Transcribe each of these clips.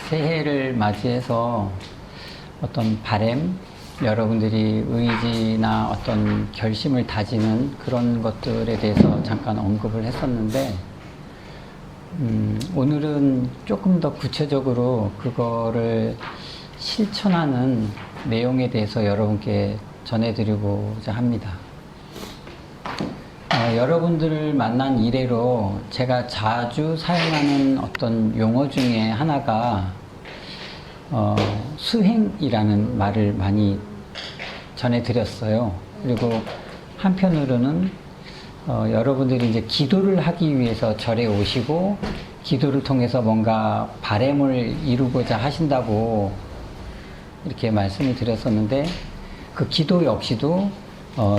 새해를 맞이해서 어떤 바람, 여러분들이 의지나 어떤 결심을 다지는 그런 것들에 대해서 잠깐 언급을 했었는데, 오늘은 조금 더 구체적으로 그거를 실천하는 내용에 대해서 여러분께 전해드리고자 합니다. 여러분들을 만난 이래로 제가 자주 사용하는 어떤 용어 중에 하나가 수행이라는 말을 많이 전해드렸어요. 그리고 한편으로는 여러분들이 이제 기도를 하기 위해서 절에 오시고 기도를 통해서 뭔가 바람을 이루고자 하신다고 이렇게 말씀을 드렸었는데, 그 기도 역시도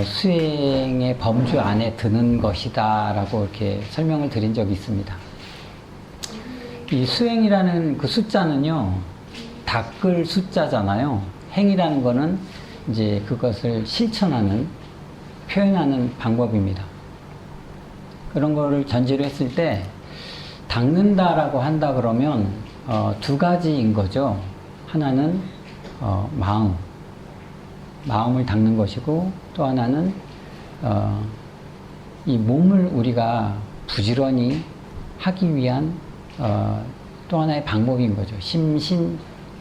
수행의 범주 안에 드는 것이다 라고 이렇게 설명을 드린 적이 있습니다. 이 수행이라는 그 숫자는요, 닦을 숫자잖아요. 행이라는 거는 이제 그것을 실천하는, 표현하는 방법입니다. 그런 거를 전제로 했을 때 닦는다라고 한다 그러면 두 가지인 거죠. 하나는 마음을 닦는 것이고, 또 하나는 이 몸을 우리가 부지런히 하기 위한 또 하나의 방법인 거죠.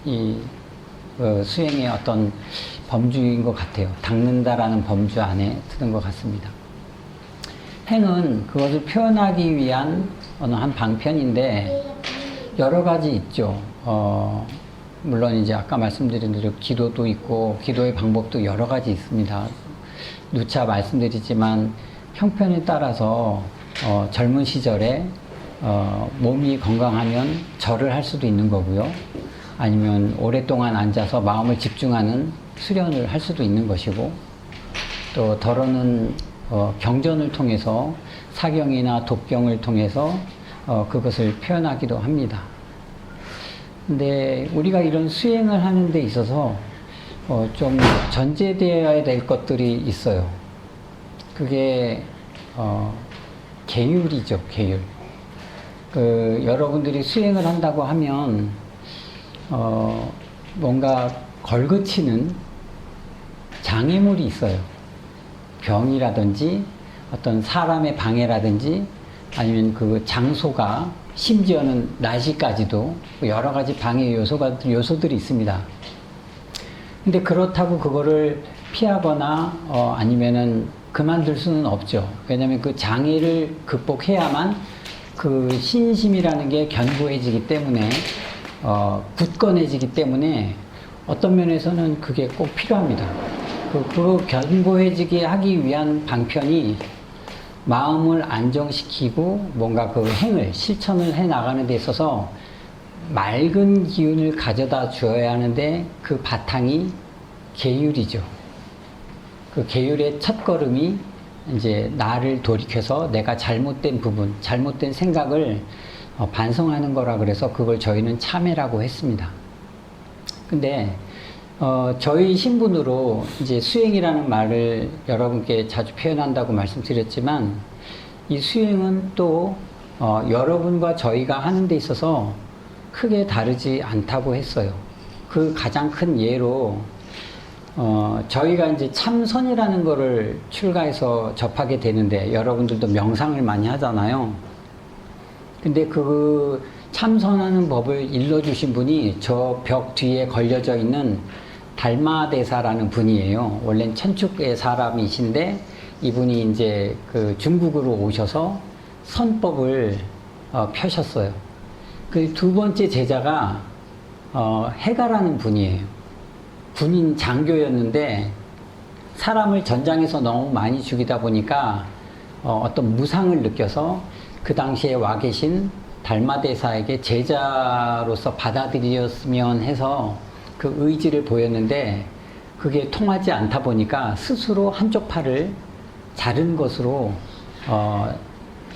이 수행의 어떤 범주인 것 같아요. 닦는다라는 범주 안에 드는 것 같습니다. 행은 그것을 표현하기 위한 어느 한 방편인데 여러 가지 있죠. 물론 이제 아까 말씀드린 대로 기도도 있고 기도의 방법도 여러 가지 있습니다. 누차 말씀드리지만 형편에 따라서 젊은 시절에 몸이 건강하면 절을 할 수도 있는 거고요. 아니면 오랫동안 앉아서 마음을 집중하는 수련을 할 수도 있는 것이고, 또 더러는 경전을 통해서 사경이나 독경을 통해서 그것을 표현하기도 합니다. 근데 우리가 이런 수행을 하는 데 있어서 좀 전제되어야 될 것들이 있어요. 그게 계율이죠, 계율. 여러분들이 수행을 한다고 하면 뭔가 걸그치는 장애물이 있어요. 병이라든지 어떤 사람의 방해라든지 아니면 그 장소가, 심지어는 날씨까지도 여러 가지 방해 요소들이 있습니다. 근데 그렇다고 그거를 피하거나 아니면은 그만둘 수는 없죠. 왜냐하면 그 장애를 극복해야만 그 신심이라는 게 견고해지기 때문에, 굳건해지기 때문에 어떤 면에서는 그게 꼭 필요합니다. 그 견고해지게 하기 위한 방편이 마음을 안정시키고 뭔가 그 행을, 실천을 해 나가는 데 있어서 맑은 기운을 가져다 주어야 하는데, 그 바탕이 계율이죠. 그 계율의 첫걸음이 이제 나를 돌이켜서 내가 잘못된 부분, 잘못된 생각을 반성하는 거라 그래서 그걸 저희는 참회라고 했습니다. 근데 저희 신분으로 이제 수행이라는 말을 여러분께 자주 표현한다고 말씀드렸지만, 이 수행은 또 여러분과 저희가 하는 데 있어서 크게 다르지 않다고 했어요. 그 가장 큰 예로 저희가 이제 참선이라는 거를 출가해서 접하게 되는데, 여러분들도 명상을 많이 하잖아요. 근데 그 참선하는 법을 일러주신 분이 저 벽 뒤에 걸려져 있는 달마대사라는 분이에요. 원래는 천축의 사람이신데 이분이 이제 그 중국으로 오셔서 선법을 펴셨어요. 그 두 번째 제자가 해가라는 분이에요. 군인 장교였는데 사람을 전장에서 너무 많이 죽이다 보니까 어떤 무상을 느껴서 그 당시에 와 계신 달마대사에게 제자로서 받아들였으면 해서 그 의지를 보였는데, 그게 통하지 않다 보니까 스스로 한쪽 팔을 자른 것으로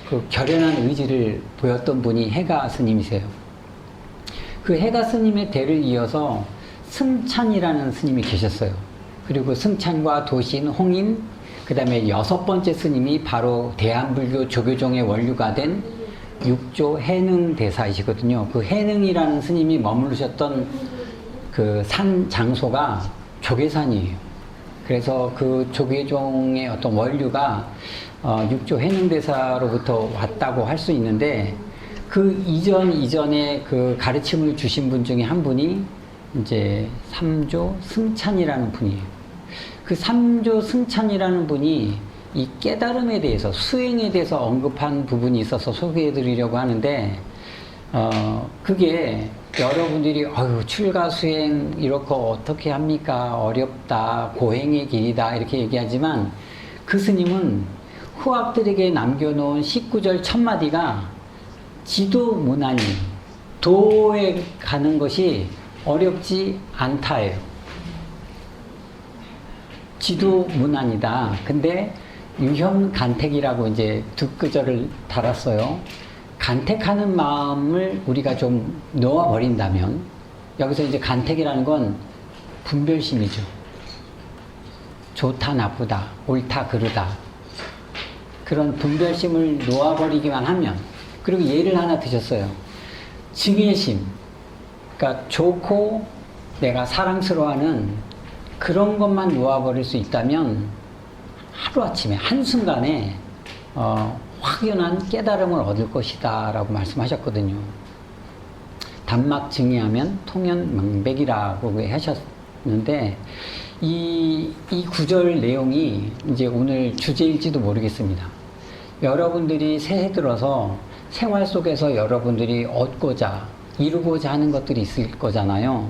그 결연한 의지를 보였던 분이 해가 스님이세요. 그 해가 스님의 대를 이어서 승찬이라는 스님이 계셨어요. 그리고 승찬과 도신, 홍인, 그 다음에 6번째 스님이 바로 대한불교 조교종의 원류가 된 육조 해능 대사이시거든요. 그 해능이라는 스님이 머무르셨던 그 산 장소가 조계산이에요. 그래서 그 조계종의 어떤 원류가 육조 해능 대사로부터 왔다고 할 수 있는데, 그 이전에 그 가르침을 주신 분 중에 한 분이 이제 삼조 승찬이라는 분이에요. 그 삼조 승찬이라는 분이 이 깨달음에 대해서, 수행에 대해서 언급한 부분이 있어서 소개해 드리려고 하는데, 그게 여러분들이 출가 수행 이렇게 어떻게 합니까? 어렵다, 고행의 길이다 이렇게 얘기하지만, 그 스님은 후학들에게 남겨놓은 19절 첫마디가 지도무난히, 도에 가는 것이 어렵지 않다예요. 지도무난이다. 근데 유현간택이라고 이제 득구절을 달았어요. 간택하는 마음을 우리가 좀 놓아버린다면, 여기서 이제 간택이라는 건 분별심이죠. 좋다, 나쁘다, 옳다, 그르다. 그런 분별심을 놓아버리기만 하면, 그리고 예를 하나 드셨어요. 증예심. 그러니까 좋고 내가 사랑스러워하는 그런 것만 놓아버릴 수 있다면, 하루아침에, 한순간에 확연한 깨달음을 얻을 것이다 라고 말씀하셨거든요. 단막 증의하면 통연망백이라고 하셨는데, 이 구절 내용이 이제 오늘 주제일지도 모르겠습니다. 여러분들이 새해 들어서 생활 속에서 여러분들이 얻고자, 이루고자 하는 것들이 있을 거잖아요.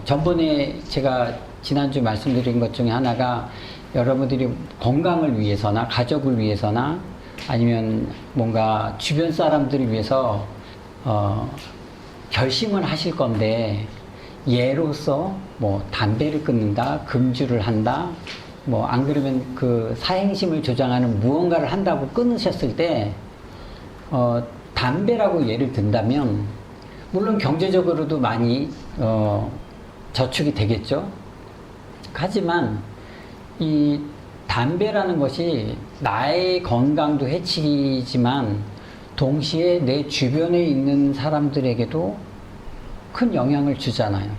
전번에 제가 지난주 말씀드린 것 중에 하나가, 여러분들이 건강을 위해서나 가족을 위해서나 아니면 뭔가 주변 사람들을 위해서 결심을 하실 건데, 예로서 뭐 담배를 끊는다, 금주를 한다, 뭐 안 그러면 그 사행심을 조장하는 무언가를 한다고 끊으셨을 때, 담배라고 예를 든다면 물론 경제적으로도 많이 저축이 되겠죠. 하지만 이 담배라는 것이 나의 건강도 해치지만 동시에 내 주변에 있는 사람들에게도 큰 영향을 주잖아요.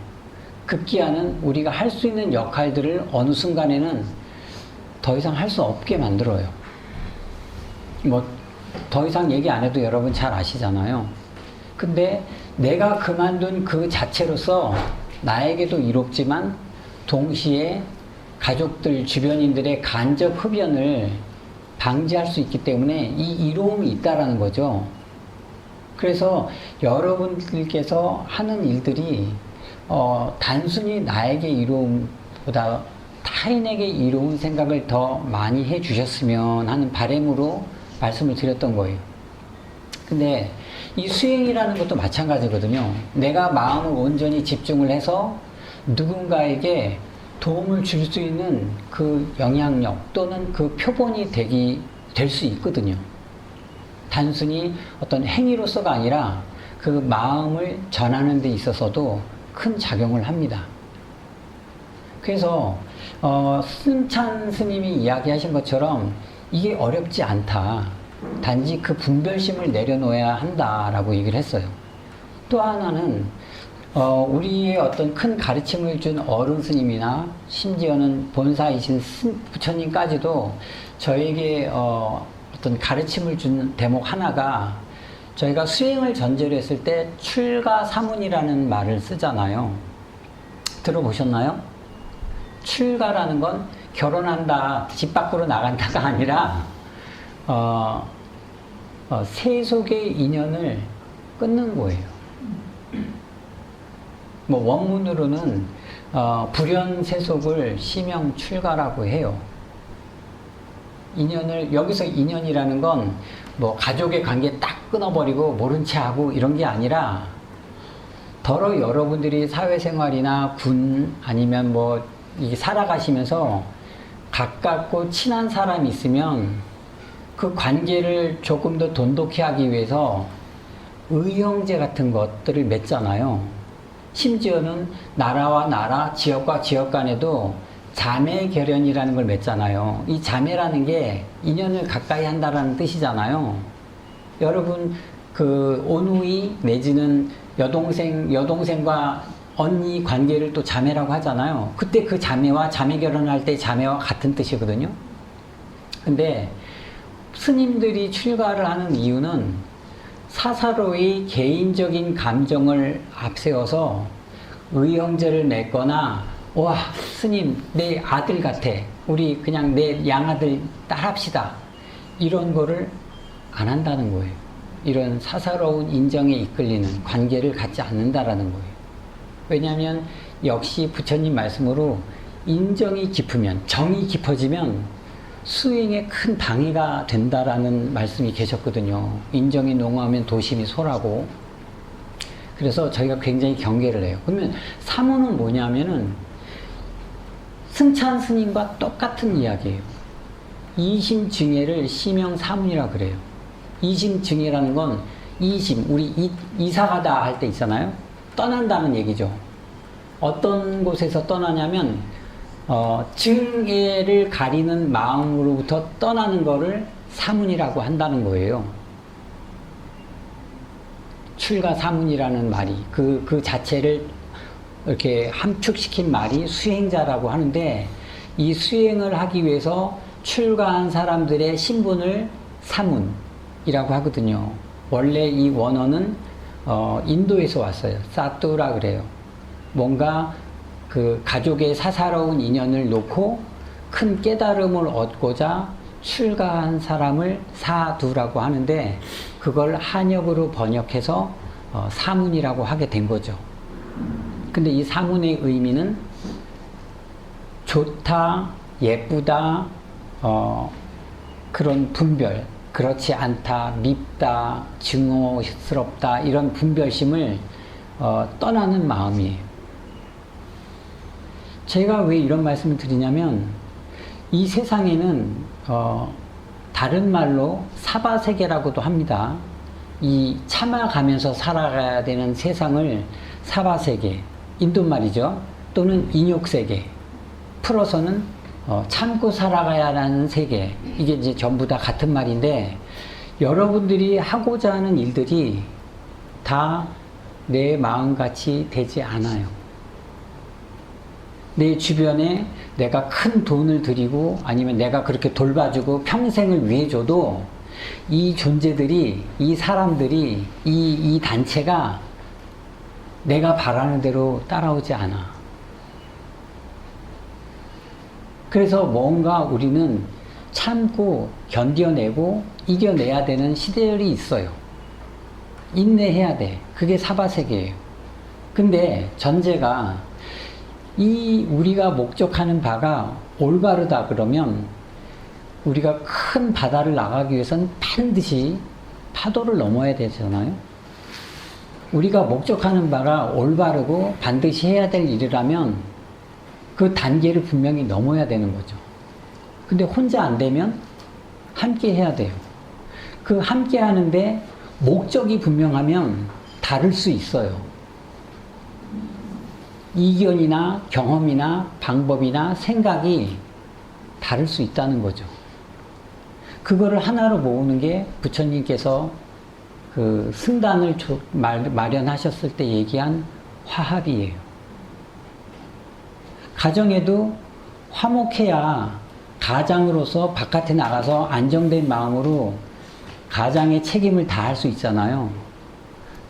급기야는 우리가 할 수 있는 역할들을 어느 순간에는 더 이상 할 수 없게 만들어요. 뭐 더 이상 얘기 안 해도 여러분 잘 아시잖아요. 근데 내가 그만둔 그 자체로서 나에게도 이롭지만 동시에 가족들, 주변인들의 간접 흡연을 방지할 수 있기 때문에 이 이로움이 있다라는 거죠. 그래서 여러분들께서 하는 일들이 단순히 나에게 이로움보다 타인에게 이로운 생각을 더 많이 해 주셨으면 하는 바람으로 말씀을 드렸던 거예요. 근데 이 수행이라는 것도 마찬가지거든요. 내가 마음을 온전히 집중을 해서 누군가에게 도움을 줄 수 있는 그 영향력 또는 그 표본이 될 수 있거든요. 단순히 어떤 행위로서가 아니라 그 마음을 전하는 데 있어서도 큰 작용을 합니다. 그래서 승찬 스님이 이야기하신 것처럼 이게 어렵지 않다. 단지 그 분별심을 내려놓아야 한다라고 얘기를 했어요. 또 하나는 우리의 어떤 큰 가르침을 준 어른 스님이나 심지어는 본사이신 부처님까지도 저에게 어떤 가르침을 준 대목 하나가, 저희가 수행을 전제로 했을 때 출가사문이라는 말을 쓰잖아요. 들어보셨나요? 출가라는 건 결혼한다, 집 밖으로 나간다가 아니라 세속의 인연을 끊는 거예요. 뭐 원문으로는 불연세속을 시명출가라고 해요. 여기서 인연이라는 건 뭐 가족의 관계 딱 끊어버리고 모른 채 하고 이런 게 아니라, 더러 여러분들이 사회생활이나 군 아니면 뭐 이게 살아가시면서 가깝고 친한 사람이 있으면 그 관계를 조금 더 돈독히 하기 위해서 의형제 같은 것들을 맺잖아요. 심지어는 나라와 나라, 지역과 지역 간에도 자매 결연이라는 걸 맺잖아요. 이 자매라는 게 인연을 가까이 한다라는 뜻이잖아요. 여러분 그 오누이 내지는 여동생과 언니 관계를 또 자매라고 하잖아요. 그때 그 자매와 자매 결혼할 때 자매와 같은 뜻이거든요. 근데 스님들이 출가를 하는 이유는 사사로이 개인적인 감정을 앞세워서 의형제를 맺거나 와 스님 내 아들 같아 우리 그냥 내 양아들 딸합시다 이런 거를 안 한다는 거예요. 이런 사사로운 인정에 이끌리는 관계를 갖지 않는다라는 거예요. 왜냐하면 역시 부처님 말씀으로 인정이 깊으면 정이 깊어지면 수행에 큰 방해가 된다라는 말씀이 계셨거든요. 인정이 농후하면 도심이 소라고. 그래서 저희가 굉장히 경계를 해요. 그러면 사무는 뭐냐면은 승찬 스님과 똑같은 이야기예요. 이심증예를 시명사문이라 그래요. 이심증예라는 건 이심, 우리 이사가다 할 때 있잖아요. 떠난다는 얘기죠. 어떤 곳에서 떠나냐면 증예를 가리는 마음으로부터 떠나는 거를 사문이라고 한다는 거예요. 출가사문이라는 말이 그 자체를 이렇게 함축시킨 말이 수행자라고 하는데 이 수행을 하기 위해서 출가한 사람들의 신분을 사문이라고 하거든요. 원래 이 원어는 인도에서 왔어요. 사뚜라 그래요. 뭔가 그 가족의 사사로운 인연을 놓고 큰 깨달음을 얻고자 출가한 사람을 사두라고 하는데 그걸 한역으로 번역해서 사문이라고 하게 된 거죠. 근데 이 사문의 의미는 좋다, 예쁘다, 그런 분별, 그렇지 않다, 밉다, 증오스럽다 이런 분별심을 떠나는 마음이에요. 제가 왜 이런 말씀을 드리냐면 이 세상에는 다른 말로 사바세계라고도 합니다. 이 참아가면서 살아가야 되는 세상을 사바세계, 인도말이죠. 또는 인욕세계, 풀어서는 참고 살아가야 하는 세계, 이게 이제 전부 다 같은 말인데 여러분들이 하고자 하는 일들이 다 내 마음같이 되지 않아요. 내 주변에 내가 큰 돈을 들이고 아니면 내가 그렇게 돌봐주고 평생을 위해줘도 이 존재들이, 이 사람들이, 이 단체가 내가 바라는 대로 따라오지 않아. 그래서 뭔가 우리는 참고 견뎌내고 이겨내야 되는 시대열이 있어요. 인내해야 돼. 그게 사바세계예요. 근데 전제가 우리가 목적하는 바가 올바르다 그러면 우리가 큰 바다를 나가기 위해서는 반드시 파도를 넘어야 되잖아요. 우리가 목적하는 바가 올바르고 반드시 해야 될 일이라면 그 단계를 분명히 넘어야 되는 거죠. 근데 혼자 안 되면 함께 해야 돼요. 그 함께 하는데 목적이 분명하면 다를 수 있어요. 이견이나 경험이나 방법이나 생각이 다를 수 있다는 거죠. 그거를 하나로 모으는 게 부처님께서 그 승단을 마련하셨을 때 얘기한 화합이에요. 가정에도 화목해야 가장으로서 바깥에 나가서 안정된 마음으로 가장의 책임을 다할 수 있잖아요.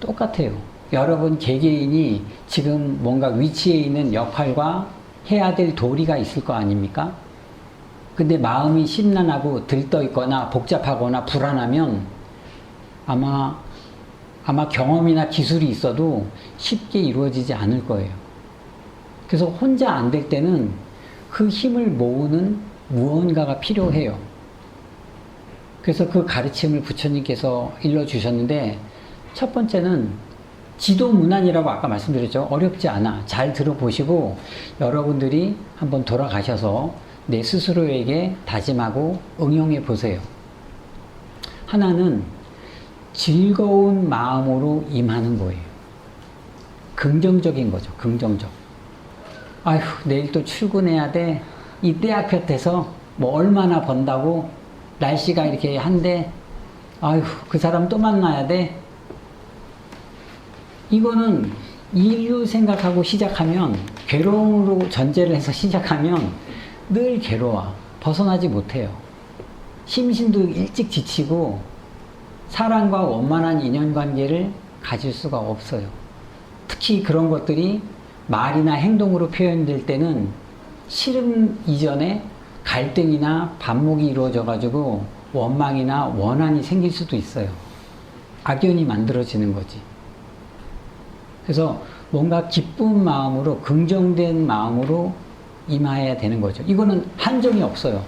똑같아요. 여러분 개개인이 지금 뭔가 위치에 있는 역할과 해야 될 도리가 있을 거 아닙니까? 근데 마음이 심란하고 들떠있거나 복잡하거나 불안하면 아마 경험이나 기술이 있어도 쉽게 이루어지지 않을 거예요. 그래서 혼자 안 될 때는 그 힘을 모으는 무언가가 필요해요. 그래서 그 가르침을 부처님께서 일러주셨는데 첫 번째는 지도문안이라고 아까 말씀드렸죠. 어렵지 않아. 잘 들어보시고 여러분들이 한번 돌아가셔서 내 스스로에게 다짐하고 응용해 보세요. 하나는 즐거운 마음으로 임하는 거예요. 긍정적인 거죠. 긍정적. 아휴, 내일 또 출근해야 돼. 이때 앞에서 뭐 얼마나 번다고 날씨가 이렇게 한데 아휴, 그 사람 또 만나야 돼? 이거는 일로 생각하고 시작하면, 괴로움으로 전제를 해서 시작하면 늘 괴로워. 벗어나지 못해요. 심신도 일찍 지치고 사랑과 원만한 인연관계를 가질 수가 없어요. 특히 그런 것들이 말이나 행동으로 표현될 때는 싫음 이전에 갈등이나 반목이 이루어져 가지고 원망이나 원한이 생길 수도 있어요. 악연이 만들어지는 거지. 그래서 뭔가 기쁜 마음으로, 긍정된 마음으로 임해야 되는 거죠. 이거는 한정이 없어요.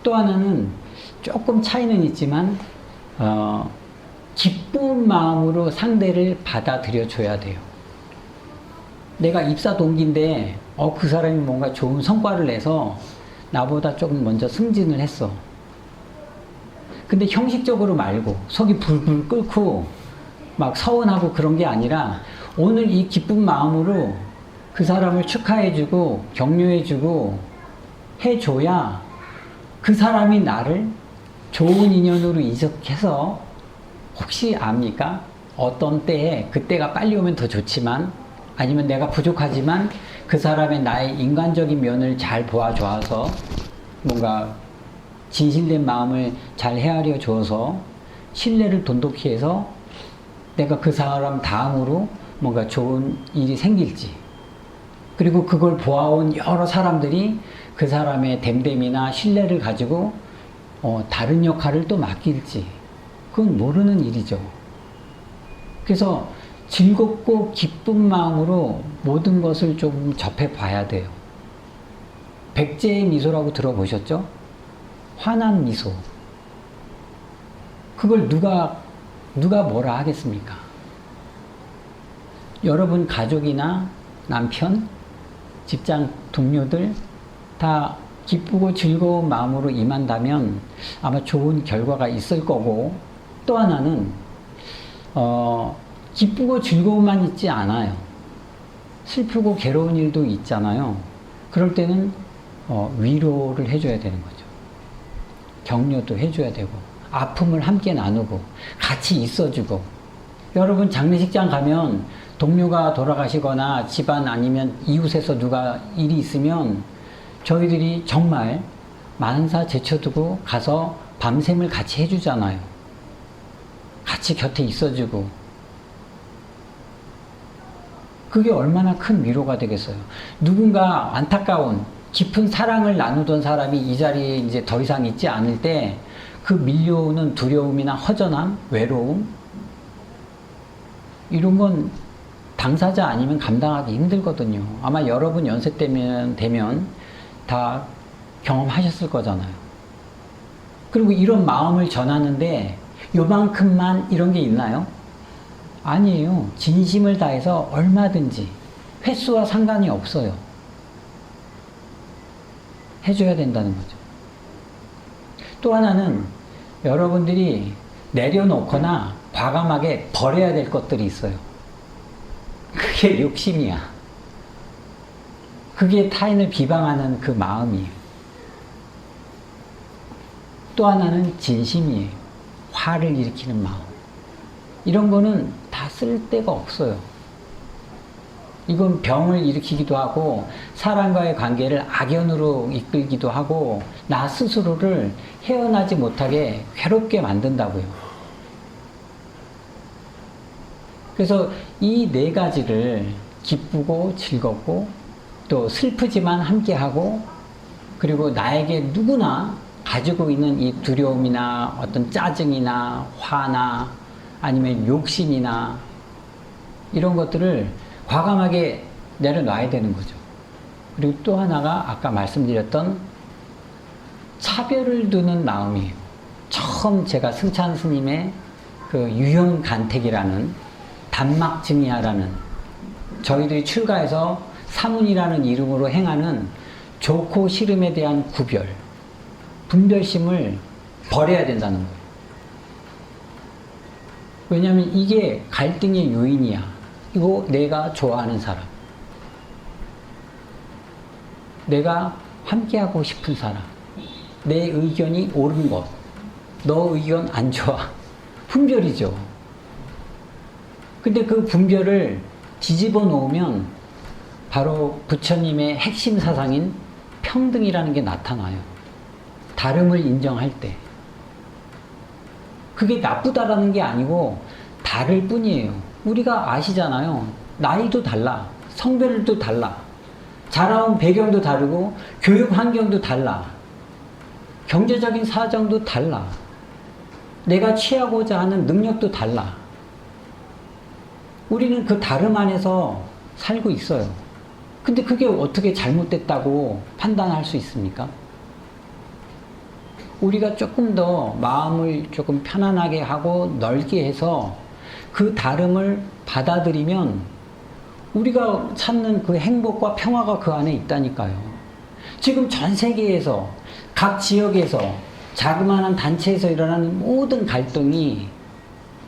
또 하나는 조금 차이는 있지만 기쁜 마음으로 상대를 받아들여 줘야 돼요. 내가 입사 동기인데 그 사람이 뭔가 좋은 성과를 내서 나보다 조금 먼저 승진을 했어. 근데 형식적으로 말고 속이 불불 끓고 막 서운하고 그런 게 아니라 오늘 이 기쁜 마음으로 그 사람을 축하해주고 격려해주고 해줘야 그 사람이 나를 좋은 인연으로 이적해서, 혹시 압니까? 어떤 때에 그때가 빨리 오면 더 좋지만, 아니면 내가 부족하지만 그 사람의 나의 인간적인 면을 잘 보아줘서 뭔가 진실된 마음을 잘 헤아려 줘서 신뢰를 돈독히 해서 내가 그 사람 다음으로 뭔가 좋은 일이 생길지, 그리고 그걸 보아온 여러 사람들이 그 사람의 됨됨이나 신뢰를 가지고 다른 역할을 또 맡길지, 그건 모르는 일이죠. 그래서 즐겁고 기쁜 마음으로 모든 것을 좀 접해 봐야 돼요. 백제의 미소라고 들어보셨죠? 환한 미소. 그걸 누가 뭐라 하겠습니까? 여러분 가족이나 남편, 직장 동료들 다 기쁘고 즐거운 마음으로 임한다면 아마 좋은 결과가 있을 거고, 또 하나는 기쁘고 즐거움만 있지 않아요. 슬프고 괴로운 일도 있잖아요. 그럴 때는 위로를 해줘야 되는 거죠. 격려도 해줘야 되고, 아픔을 함께 나누고 같이 있어주고. 여러분 장례식장 가면 동료가 돌아가시거나 집안 아니면 이웃에서 누가 일이 있으면 저희들이 정말 만사 제쳐두고 가서 밤샘을 같이 해주잖아요. 같이 곁에 있어주고. 그게 얼마나 큰 위로가 되겠어요. 누군가 안타까운 깊은 사랑을 나누던 사람이 이 자리에 이제 더 이상 있지 않을 때 그 밀려오는 두려움이나 허전함, 외로움, 이런 건 당사자 아니면 감당하기 힘들거든요. 아마 여러분 연세 되면 다 경험하셨을 거잖아요. 그리고 이런 마음을 전하는데 요만큼만 이런 게 있나요? 아니에요. 진심을 다해서 얼마든지 횟수와 상관이 없어요. 해줘야 된다는 거죠. 또 하나는 여러분들이 내려놓거나 과감하게 버려야 될 것들이 있어요. 그게 욕심이야. 그게 타인을 비방하는 그 마음이에요. 또 하나는 진심이에요. 화를 일으키는 마음. 이런 거는 다 쓸 데가 없어요. 이건 병을 일으키기도 하고 사람과의 관계를 악연으로 이끌기도 하고 나 스스로를 헤어나지 못하게 괴롭게 만든다고요. 그래서 이 네 가지를 기쁘고 즐겁고 또 슬프지만 함께하고, 그리고 나에게 누구나 가지고 있는 이 두려움이나 어떤 짜증이나 화나 아니면 욕심이나 이런 것들을 과감하게 내려놔야 되는 거죠. 그리고 또 하나가 아까 말씀드렸던 차별을 두는 마음이에요. 처음 제가 승찬 스님의 그 유형간택이라는 단막증이야라는, 저희들이 출가해서 사문이라는 이름으로 행하는 좋고 싫음에 대한 구별, 분별심을 버려야 된다는 거예요. 왜냐하면 이게 갈등의 요인이야. 이거 내가 좋아하는 사람, 내가 함께하고 싶은 사람, 내 의견이 옳은 것, 너 의견 안 좋아. 분별이죠. 근데 그 분별을 뒤집어 놓으면 바로 부처님의 핵심 사상인 평등이라는 게 나타나요. 다름을 인정할 때. 그게 나쁘다라는 게 아니고 다를 뿐이에요. 우리가 아시잖아요. 나이도 달라. 성별도 달라. 자라온 배경도 다르고 교육 환경도 달라. 경제적인 사정도 달라. 내가 취하고자 하는 능력도 달라. 우리는 그 다름 안에서 살고 있어요. 근데 그게 어떻게 잘못됐다고 판단할 수 있습니까? 우리가 조금 더 마음을 조금 편안하게 하고 넓게 해서 그 다름을 받아들이면 우리가 찾는 그 행복과 평화가 그 안에 있다니까요. 지금 전 세계에서 각 지역에서 자그마한 단체에서 일어나는 모든 갈등이,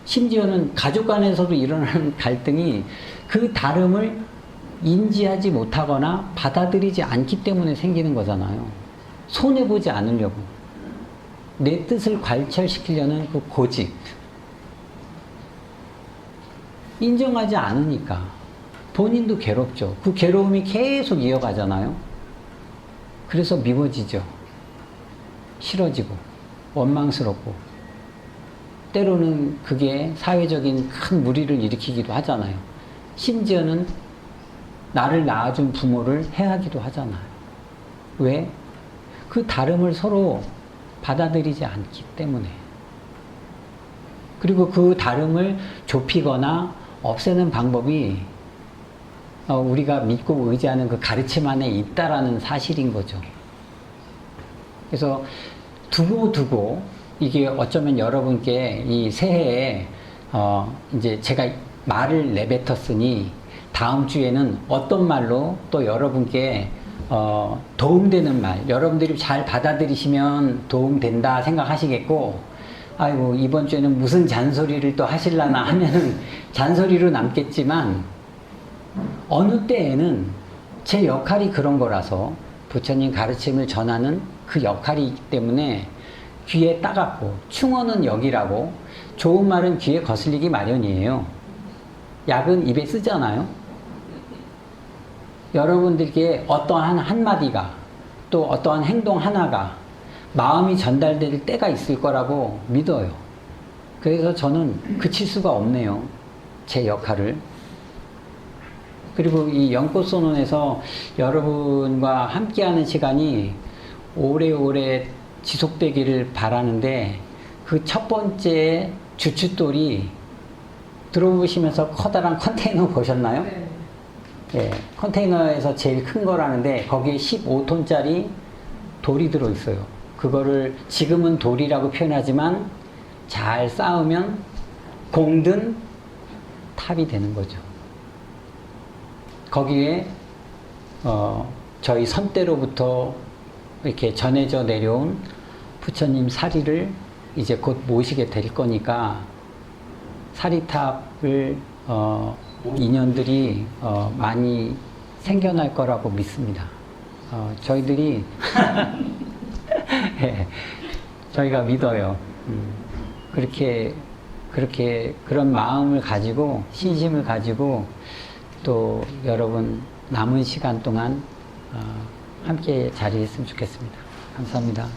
심지어는 가족 간에서도 일어나는 갈등이 그 다름을 인지하지 못하거나 받아들이지 않기 때문에 생기는 거잖아요. 손해보지 않으려고. 내 뜻을 관철시키려는 그 고집. 인정하지 않으니까 본인도 괴롭죠. 그 괴로움이 계속 이어가잖아요. 그래서 미워지죠. 싫어지고 원망스럽고 때로는 그게 사회적인 큰 무리를 일으키기도 하잖아요. 심지어는 나를 낳아준 부모를 해하기도 하잖아요. 왜? 그 다름을 서로 받아들이지 않기 때문에. 그리고 그 다름을 좁히거나 없애는 방법이 우리가 믿고 의지하는 그 가르침 안에 있다라는 사실인 거죠. 그래서 두고 이게 어쩌면 여러분께 이 새해에 이제 제가 말을 내뱉었으니 다음 주에는 어떤 말로 또 여러분께 도움되는 말, 여러분들이 잘 받아들이시면 도움된다 생각하시겠고, 아이고 이번 주에는 무슨 잔소리를 또 하실라나 하면은 잔소리로 남겠지만, 어느 때에는 제 역할이 그런 거라서 부처님 가르침을 전하는 그 역할이 있기 때문에 귀에 따갑고, 충어는 여기라고, 좋은 말은 귀에 거슬리기 마련이에요. 약은 입에 쓰잖아요. 여러분들께 어떠한 한마디가, 또 어떠한 행동 하나가 마음이 전달될 때가 있을 거라고 믿어요. 그래서 저는 그칠 수가 없네요. 제 역할을. 그리고 이 연꽃선언에서 여러분과 함께하는 시간이 오래오래 지속되기를 바라는데, 그 첫 번째 주춧돌이 들어보시면서 커다란 컨테이너 보셨나요? 네. 예, 컨테이너에서 제일 큰 거라는데 거기에 15톤짜리 돌이 들어있어요. 그거를 지금은 돌이라고 표현하지만 잘 쌓으면 공든 탑이 되는 거죠. 거기에 저희 선대로부터 이렇게 전해져 내려온 부처님 사리를 이제 곧 모시게 될 거니까, 사리탑을 인연들이 많이 생겨날 거라고 믿습니다. 저희들이 예, 저희가 믿어요. 그런 마음을 가지고, 신심을 가지고 또 여러분 남은 시간 동안 함께 자리했으면 좋겠습니다. 감사합니다.